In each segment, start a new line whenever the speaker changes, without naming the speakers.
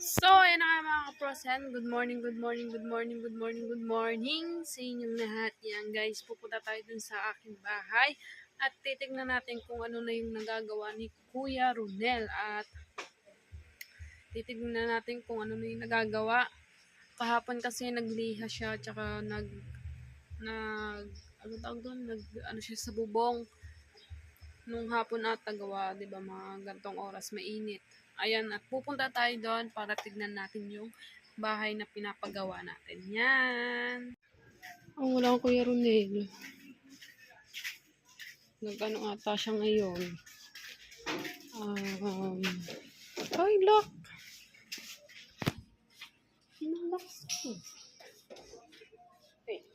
So, ayun na nga mga kaprosen. Good morning, good morning, good morning, good morning, good morning sa inyong lahat. Yan guys, pupunta tayo dun sa aking bahay at titignan natin kung ano na yung nagagawa ni Kuya Ronel at titignan natin kung ano na yung nagagawa. Kahapon kasi nagliha siya tsaka ano tawag doon, ano siya sa bubong. Nung hapon ata gawa, 'di ba, mga gantong oras mainit. Ayan, at pupunta tayo doon para tignan natin yung bahay na pinapagawa natin. Yan. Oh, wala akong Kuya Ronel. Nag-ano ata siya ngayon. Ay, lock. Nalock ko. Okay.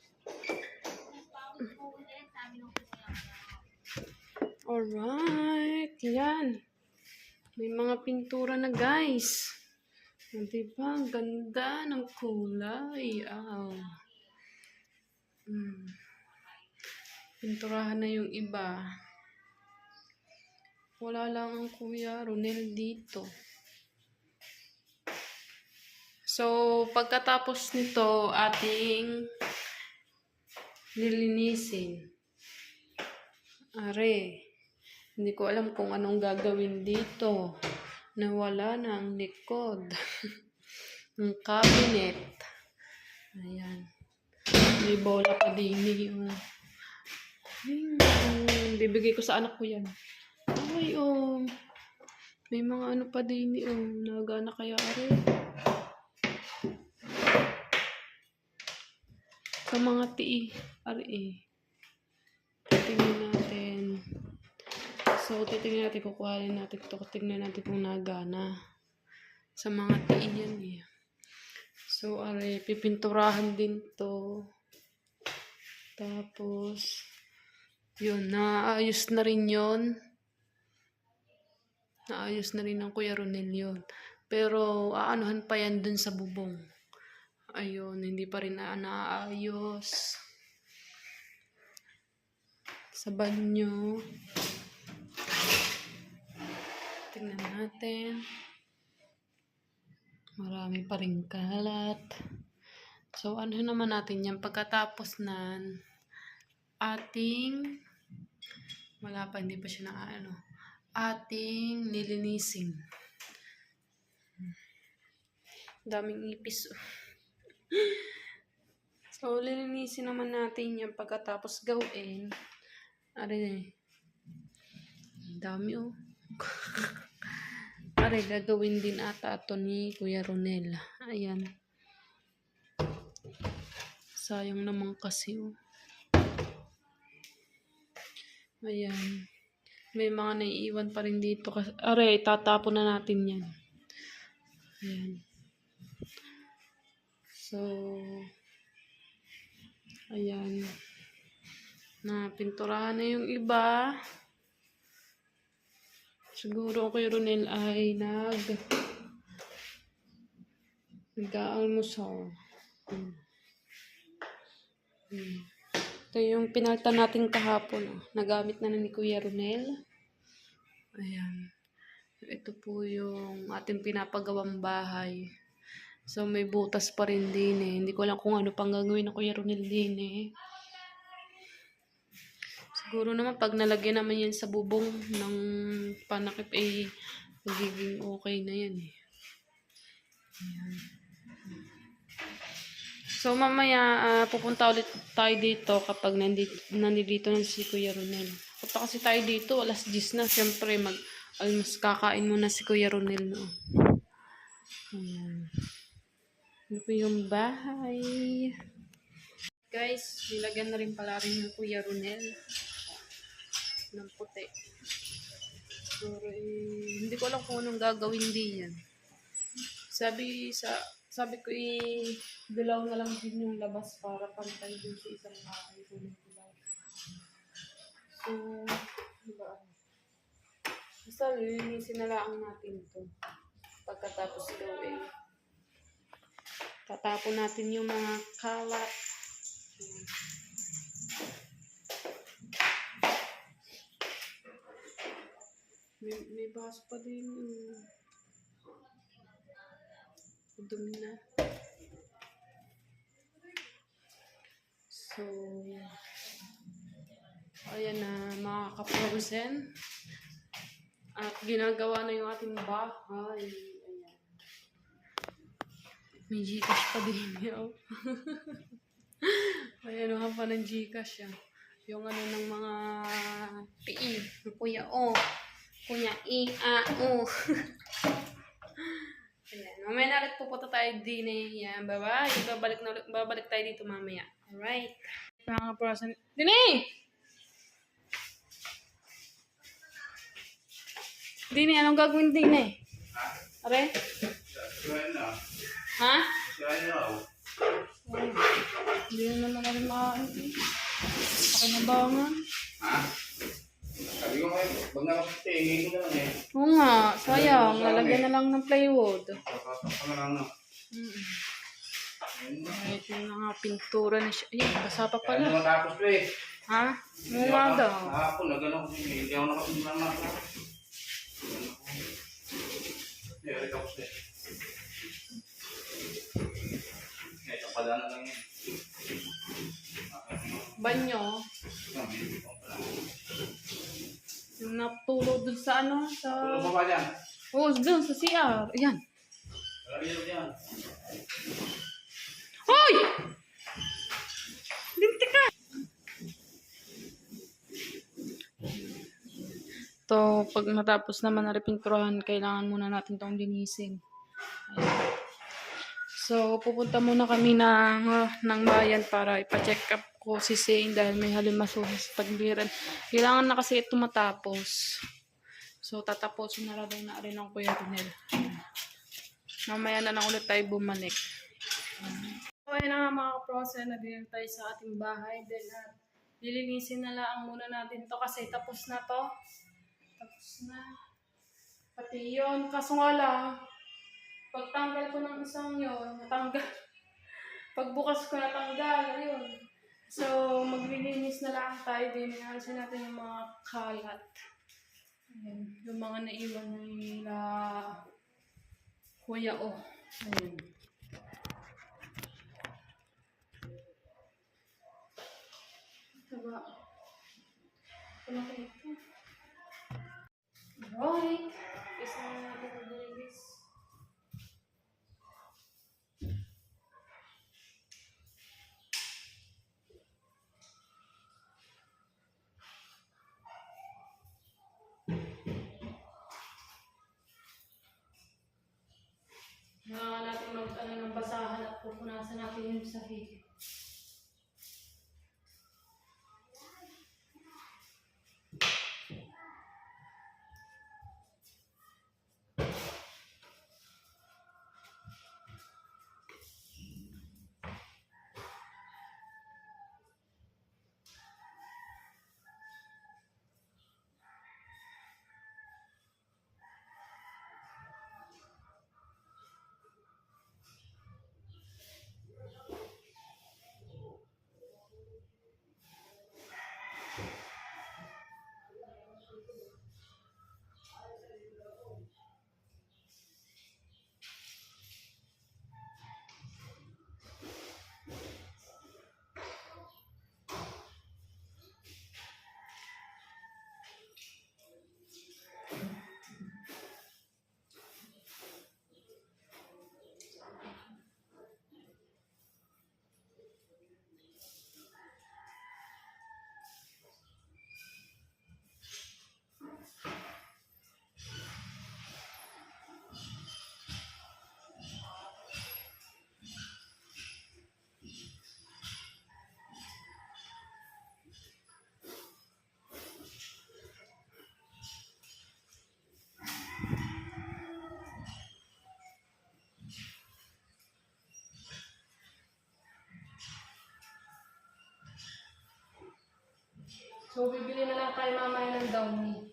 Alright. Yan. May mga pintura na guys. Diba? Ang ganda ng kulay. Pinturahan na yung iba. Wala lang ang Kuya Ronel dito. So, pagkatapos nito, ating lilinisin. Are, hindi ko alam kung anong gagawin dito. Nawala na ang likod. Ang cabinet. Ayan. May bola pa din yung bibigay ko sa anak ko yan. Ay, may mga ano pa din nagana kaya are. Sa mga are. Tingnan natin. So, titingnan natin, kukuhanin natin ito. Tingnan natin kung nagana. Sa mga yan eh. So, are, pipinturahan din to. Tapos, yun, naayos na rin yun. Naayos na rin ng Kuya Ronel yun. Pero, aanuhan pa yan dun sa bubong. Ayun, hindi pa rin naayos. Sa banyo. Tingnan natin. Marami pa rin kalat. So, ano naman natin yan? Pagkatapos nan ating wala pa, hindi pa siya ating lilinisin. Daming ipis. So, lilinisin naman natin yan pagkatapos gawin. Are, dami Are, gagawin din ata ito ni Kuya Ronel. Ayan. Sayang naman kasi Ayan. May mga naiiwan pa rin dito. Are, tatapon na natin yan. Ayan. So, ayan. Napinturahan na yung iba. Siguro Kuya Ronel ay nag-aalmusal. Ito yung pinalta natin kahapon. Nagamit na ni Kuya Ronel. Ayan. Ito po yung ating pinapagawang bahay. So, may butas pa rin din eh. Hindi ko alam kung ano pang gagawin na Kuya Ronel din eh. Siguro naman pag nalagyan naman yan sa bubong ng panakip eh, magiging okay na yan eh. Ayan. So, mamaya pupunta ulit tayo dito kapag nandito na si Kuya Ronel. Punta kasi tayo dito, alas 10 na. Siyempre, almost kakain muna si Kuya Ronel. No? Ayan. Ano po yung bahay. Guys, nilagyan na rin pala rin ng Kuya Ronel ng puti. Siguro hindi ko alam kung anong gagawin din yan. Sabi ko dilaw na lang din yung labas para pantay din sa isang bahay. So, diba? Basta lilinisin na lang natin ito. Pagkatapos gawin. Tatapon natin yung mga kalat. May baso pa din. Dumi na. So, ayan na mga ka-frozen. At ginagawa na yung ating bahay. Ayan. May Gcash pa din yun. Ayan, ano pa ng Gcash yan. Yung ano ng mga PE. Kuya O. Kuya I, A, O. Ayan. Mamaya na ulit pupunta tayo din eh. Yan. Bye-bye. Babalik tayo dito mamaya. Alright. Mga person. Dini! Dini, anong gagawin din eh? Are? Ha? Hindi na naman namin makaano eh. Pakinabangan.
Ha? Sabi ko kayo, pag nakapagtingin ko na lang eh.
Oo nga, sayang. Lalagyan na lang ng plywood.
Papasok ka na lang na.
Ay, ito na nga, pintura na siya. Ay, basa pa
Kaya
pala.
naman tapos ko eh.
Ha? Oo nga daw.
Nakapon, nagano ko eh. Hindi ako nakasimula na ako. Hindi, tapos eh. Ito pala na lang yan.
Banyo. Yung natulog dun sa ano, sa...
Tulog mo pa dyan.
Oo, dun sa CR. Ayan.
Lagyan mo dyan.
Hoy! Lintik ka! To, pag matapos naman na repinturahan, kailangan muna natin tong linisin. Ayan. So, pupunta muna kami ng bayan para ipa-check up ko si Zane dahil may halimaso sa tagbiran. Kailangan na kasi ito matapos. So, tatapusin na rin ng Kuya Ronel. Mamaya na lang ulit tayo bumalik. So, ayun na nga mga kaprose, nandito tayo sa ating bahay. Then, lilinisin na lang muna natin to kasi tapos na to. Tapos na. Pati yun. Kaso nga lang, pagtanggal ko ng isang yun, natanggal. Pagbukas ko natanggal, ayun. So, maglilinis na lang tayo din. Inaalisin natin yung mga kalat. Ayan. Yung mga naiwan nila Kuya O. Ayan. Diba? Ano kayo ito? Alright. Isa na natin maglilinis. Kailangan natin mag-ano ng basahan at pupunasan natin yung sahig. So, bibili na lang tayo mamaya ng downy.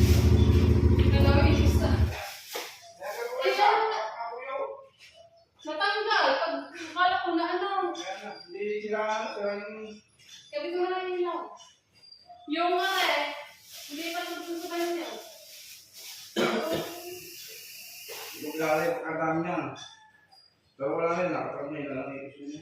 Nagawin isa.
Kaya ko kayo sa kakuyo.
Natanggal. Pag akala ko na ano.
Kaya na, hindi sila yung...
Gabi ko na lang yung ilaw. Yung hindi pa tutun sa kayo niya.
Yung lalay, pagkadami niyan. Pero wala rin, nakapag may lang ito niya.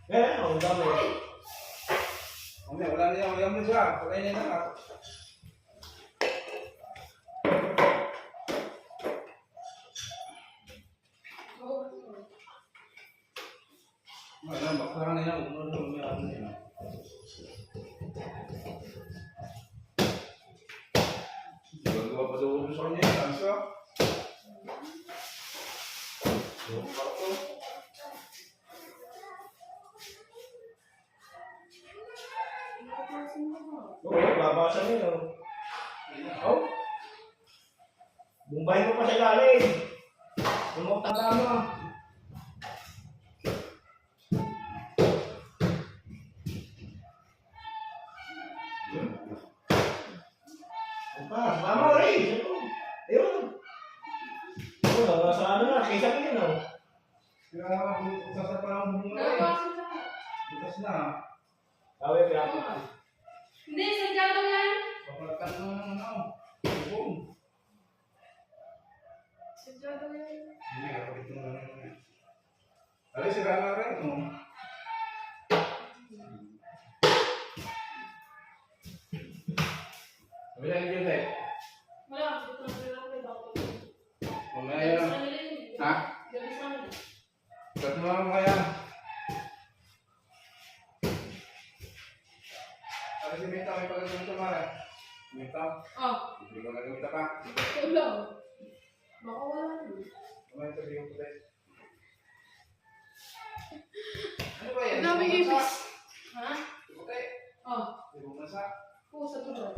Eh, ang dami.
Mamaya, wala na yan, wala mo siya. Pagkain niya na. Wala, bakaran na yan. Ano na, may ano yan. Gagawa pa daw sa kanya. Tanso. Yung parto.
Oo, babasan yun. Oh. Bumbay mo pa sa galing. Tumunta ka mo. Mama rin. Ayun. Oo, sa ano na, kaysa ko yun.
Kaya sasa pa lang bunga eh.
Nagawasin sa
Bukas na.
Tawag kaya ako.
Hindi, sadya lang yan.
Papalatan ng ano. Boom.
Sadya lang yan.
Hindi, kapit mo lang yun. Alay, sira na rin. No? Sabi lang yun eh.
Wala, dito na sila ko dapat.
Mamaya yun. Ha?
Gabi sa nila.
Ba't mo naman kaya? Alas si Mita, may pagkagamit ka mara. Mita,
Oh,
hindi ko nagamit ka pa.
ito lang. Baka wala na.
Mamaya sabi yung kulay. Ano ba yan?
Ang daming
Ibang bansa?
ibis. Ha?
Okay.
Oh,
Ibang bansa.
pusa to lang.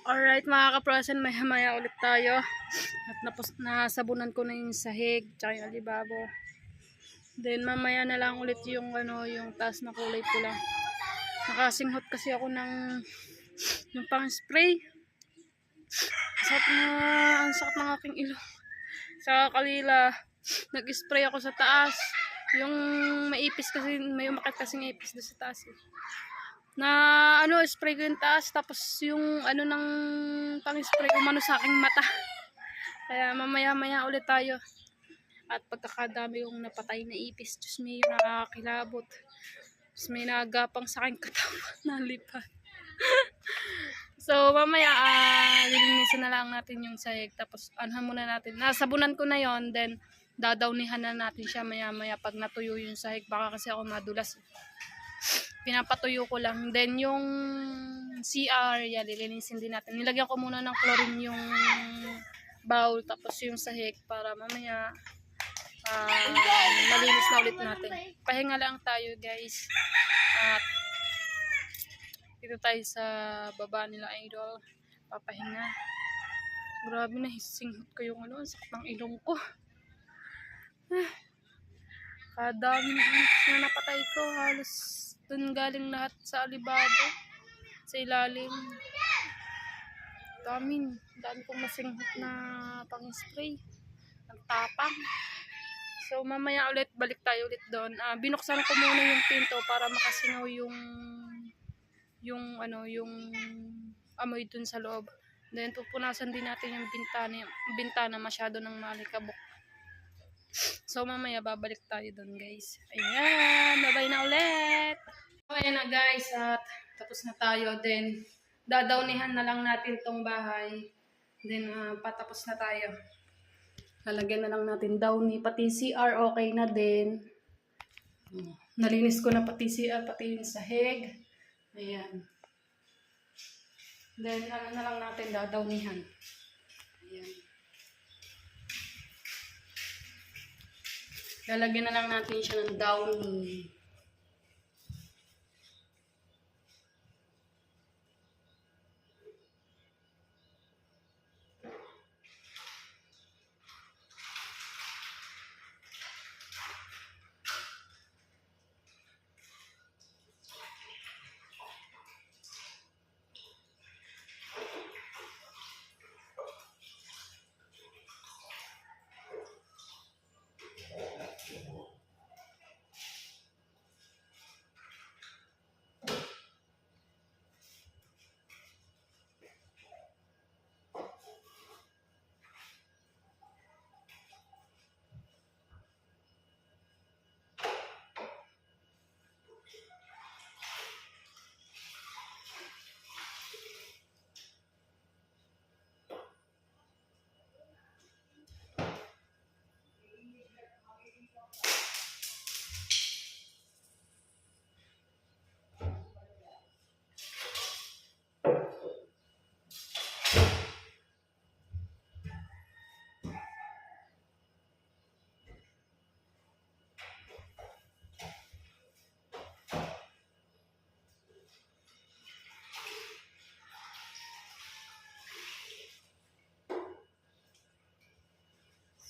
Alright mga kaprosen, maya ulit tayo. At nasabunan ko na yung sahig, tsaka yung alibabo. Then mamaya na lang ulit yung yung taas na kulay pula. Nakasinghot kasi ako ng yung pang spray. Ang sakit ng aking ilong. Sa kalila, nag-spray ako sa taas. Yung maipis kasi, may umakit kasing ipis doon sa taas. Na spray ko yung taas, tapos yung ng pang-spray umano sa aking mata. Kaya mamaya ulit tayo. At pagkakadami yung napatay na ipis, Diyos may nakakilabot. Diyos may nagapang sa aking katawan, nalipat. So mamaya lilinisan na lang natin yung sahig, tapos anhan muna natin. Nasabunan ko na yon, then dadawnihan na natin siya maya pag natuyo yung sahig. Baka kasi ako madulas. Pinapatuyo ko lang. Then yung CR, lilinisin din natin. Nilagyan ko muna ng chlorine yung bowl, tapos yung sahig para mamaya malinis na ulit natin. Pahinga lang tayo guys. At dito tayo sa baba nila idol. Papahinga. Grabe na, hisinghot ko yung sakit ng ilong ko. Kadami na napatay ko. Halos dun galing lahat sa alibado. Sa ilalim. Dami kong masinghot na pang-spray. Ang tapang. So mamaya ulit, balik tayo ulit doon. Binuksan ko muna yung pinto para makasingaw yung amoy dun sa loob. Then pupunasan din natin yung bintana masyado ng malikabok. So mamaya babalik tayo doon guys. Ayan, bye-bye na ulit. Okay na guys, at tapos na tayo. Then dadawnihan na lang natin tong bahay. Then patapos na tayo. Lalagyan na lang natin downy, pati CR okay na din. Nalinis ko na pati CR, pati yung sahig. Ayan. Then na lang natin dadawnihan. Ayan. Lalagyan na lang natin siya ng downy.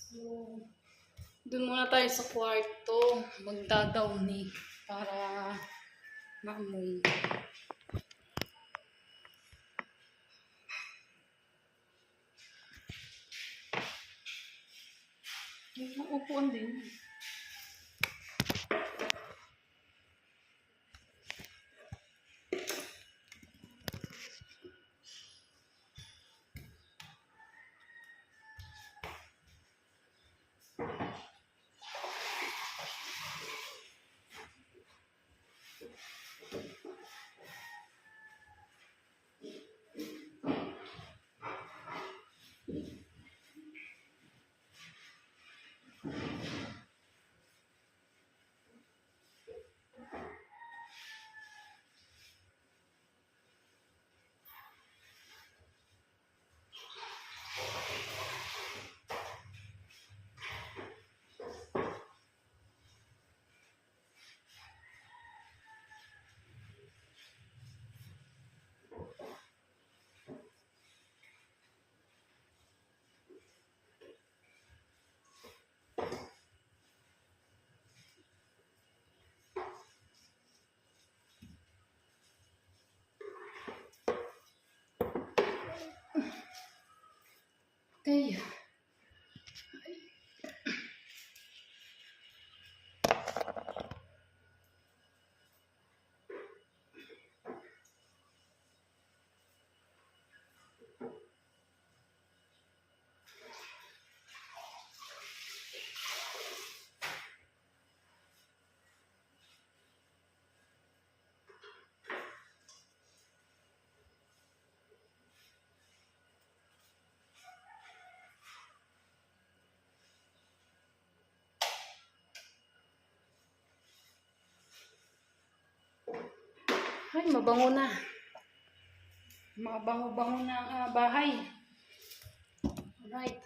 So, doon muna tayo sa kwarto. Magdadawni para maamoy. May upuan din. Okay. Ay, mabango na. Mabango-bango na ang bahay. Alright.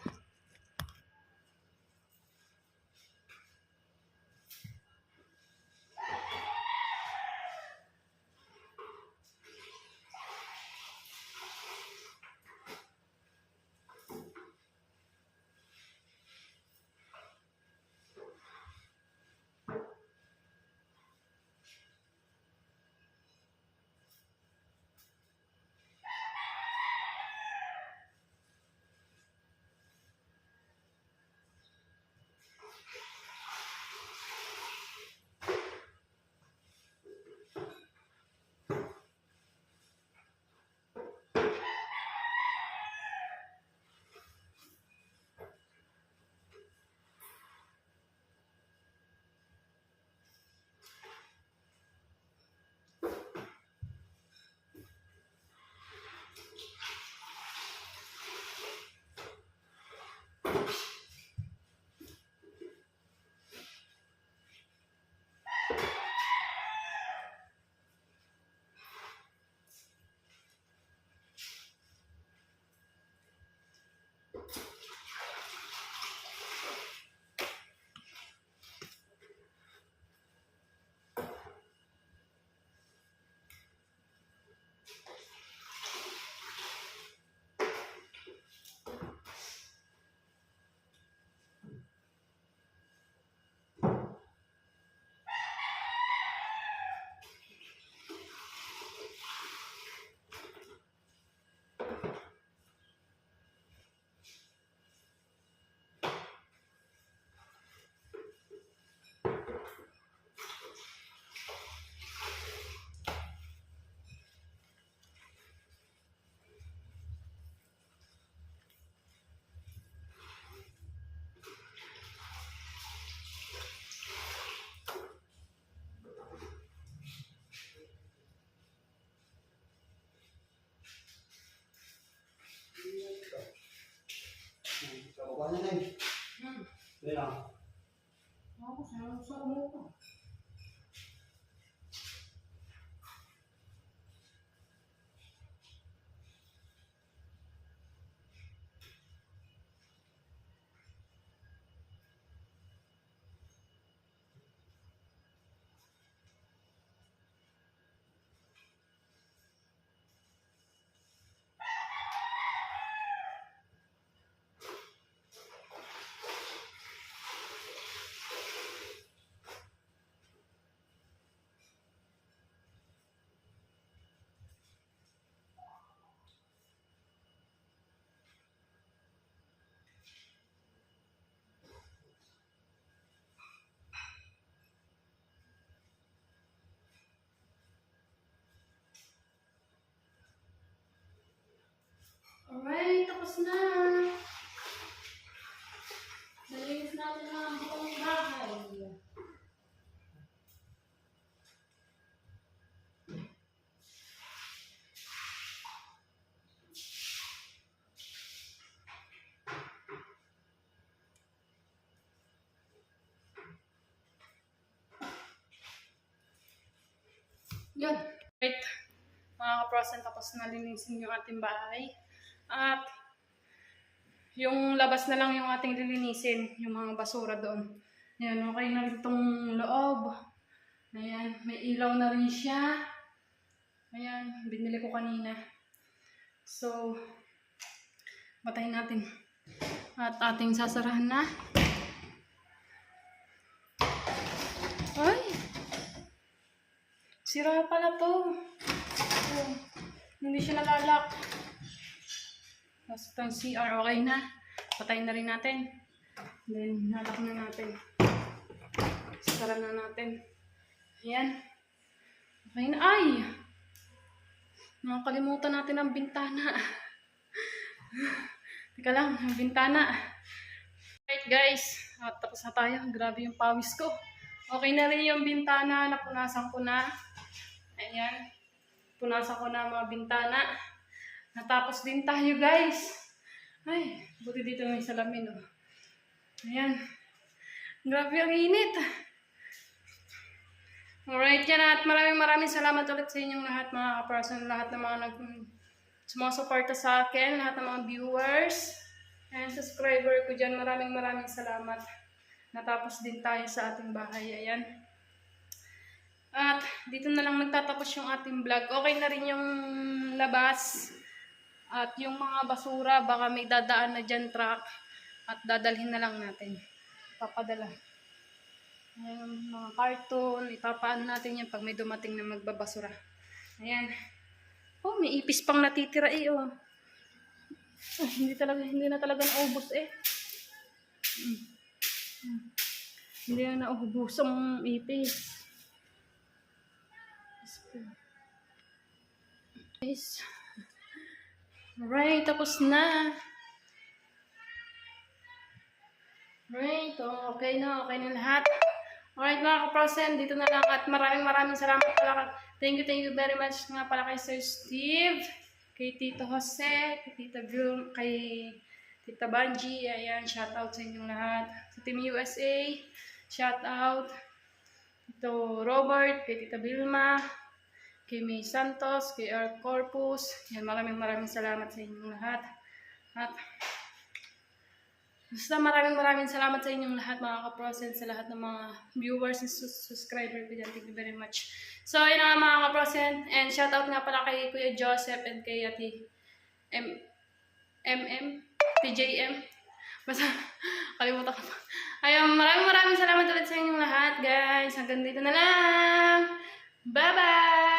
Kakuha na na eh. Yun lang.
Ako, sa mo ko. Alright, tapos na. Nalinis natin ang buong bahay. Yun. Right. Mga kaprosen, tapos nalinisin yung ating bahay. At yung labas na lang yung ating lilinisin, yung mga basura doon. Ayan, okay na rin itong loob. Ayan, may ilaw na rin siya. Ayan, binili ko kanina. So, batayin natin. At ating sasarahan na. Ay! Sira pala to. Oh, hindi siya nalalak. Tapos itong CR, okay na. Patayin na rin natin. Then, halak na natin. Sara na natin. Ayan. Okay na. Ay! Nakakalimutan natin ang bintana. Teka lang, ang bintana. Right guys, tapos na tayo. Grabe yung pawis ko. Okay na rin yung bintana. Napunasan ko na. Ayan. Punasan ko na ang mga bintana. Natapos din tayo guys. Ay, buti dito may salamin. Oh. Ayan. Grabe ang init. Alright yan at maraming salamat ulit sa inyong lahat mga kaperson. Lahat ng mga sumusuporta sa akin. Lahat ng mga viewers. And subscriber ko dyan. Maraming salamat. Natapos din tayo sa ating bahay. Ayan. At dito na lang nagtatapos yung ating vlog. Okay na rin yung labas. At yung mga basura, baka may dadaan na dyan truck. At dadalhin na lang natin. Papadala. Ayan, mga karton. Ipapaan natin yan pag may dumating na magbabasura. Ayan. Oh, may ipis pang natitira eh. Oh. Hindi na talaga naubos eh. Hindi na naubos ang ipis. Guys. Alright, tapos na. Alright, okay na lahat. Alright mga kaprosen, dito na lang at maraming salamat pala. Thank you very much nga pala kay Sir Steve, kay Tito Jose, kay Tita Bloom, kay Tita Banji. Ayan, shout out sa inyong lahat. Sa Team USA, shout out. Ito Robert, kay Tita Vilma, kay May Santos, kay R. Corpus. Yan, maraming salamat sa inyong lahat. At basta maraming salamat sa inyong lahat mga kaprosen, sa lahat ng mga viewers and subscriber ko dyan. Thank you very much. So, yun nga mga kaprosen. And shout out nga pala kay Kuya Joseph and kay Ate TJM. Basta, kalimutan ko pa. Ayun, maraming salamat ulit sa inyong lahat guys. Hanggang dito na lang. Bye-bye!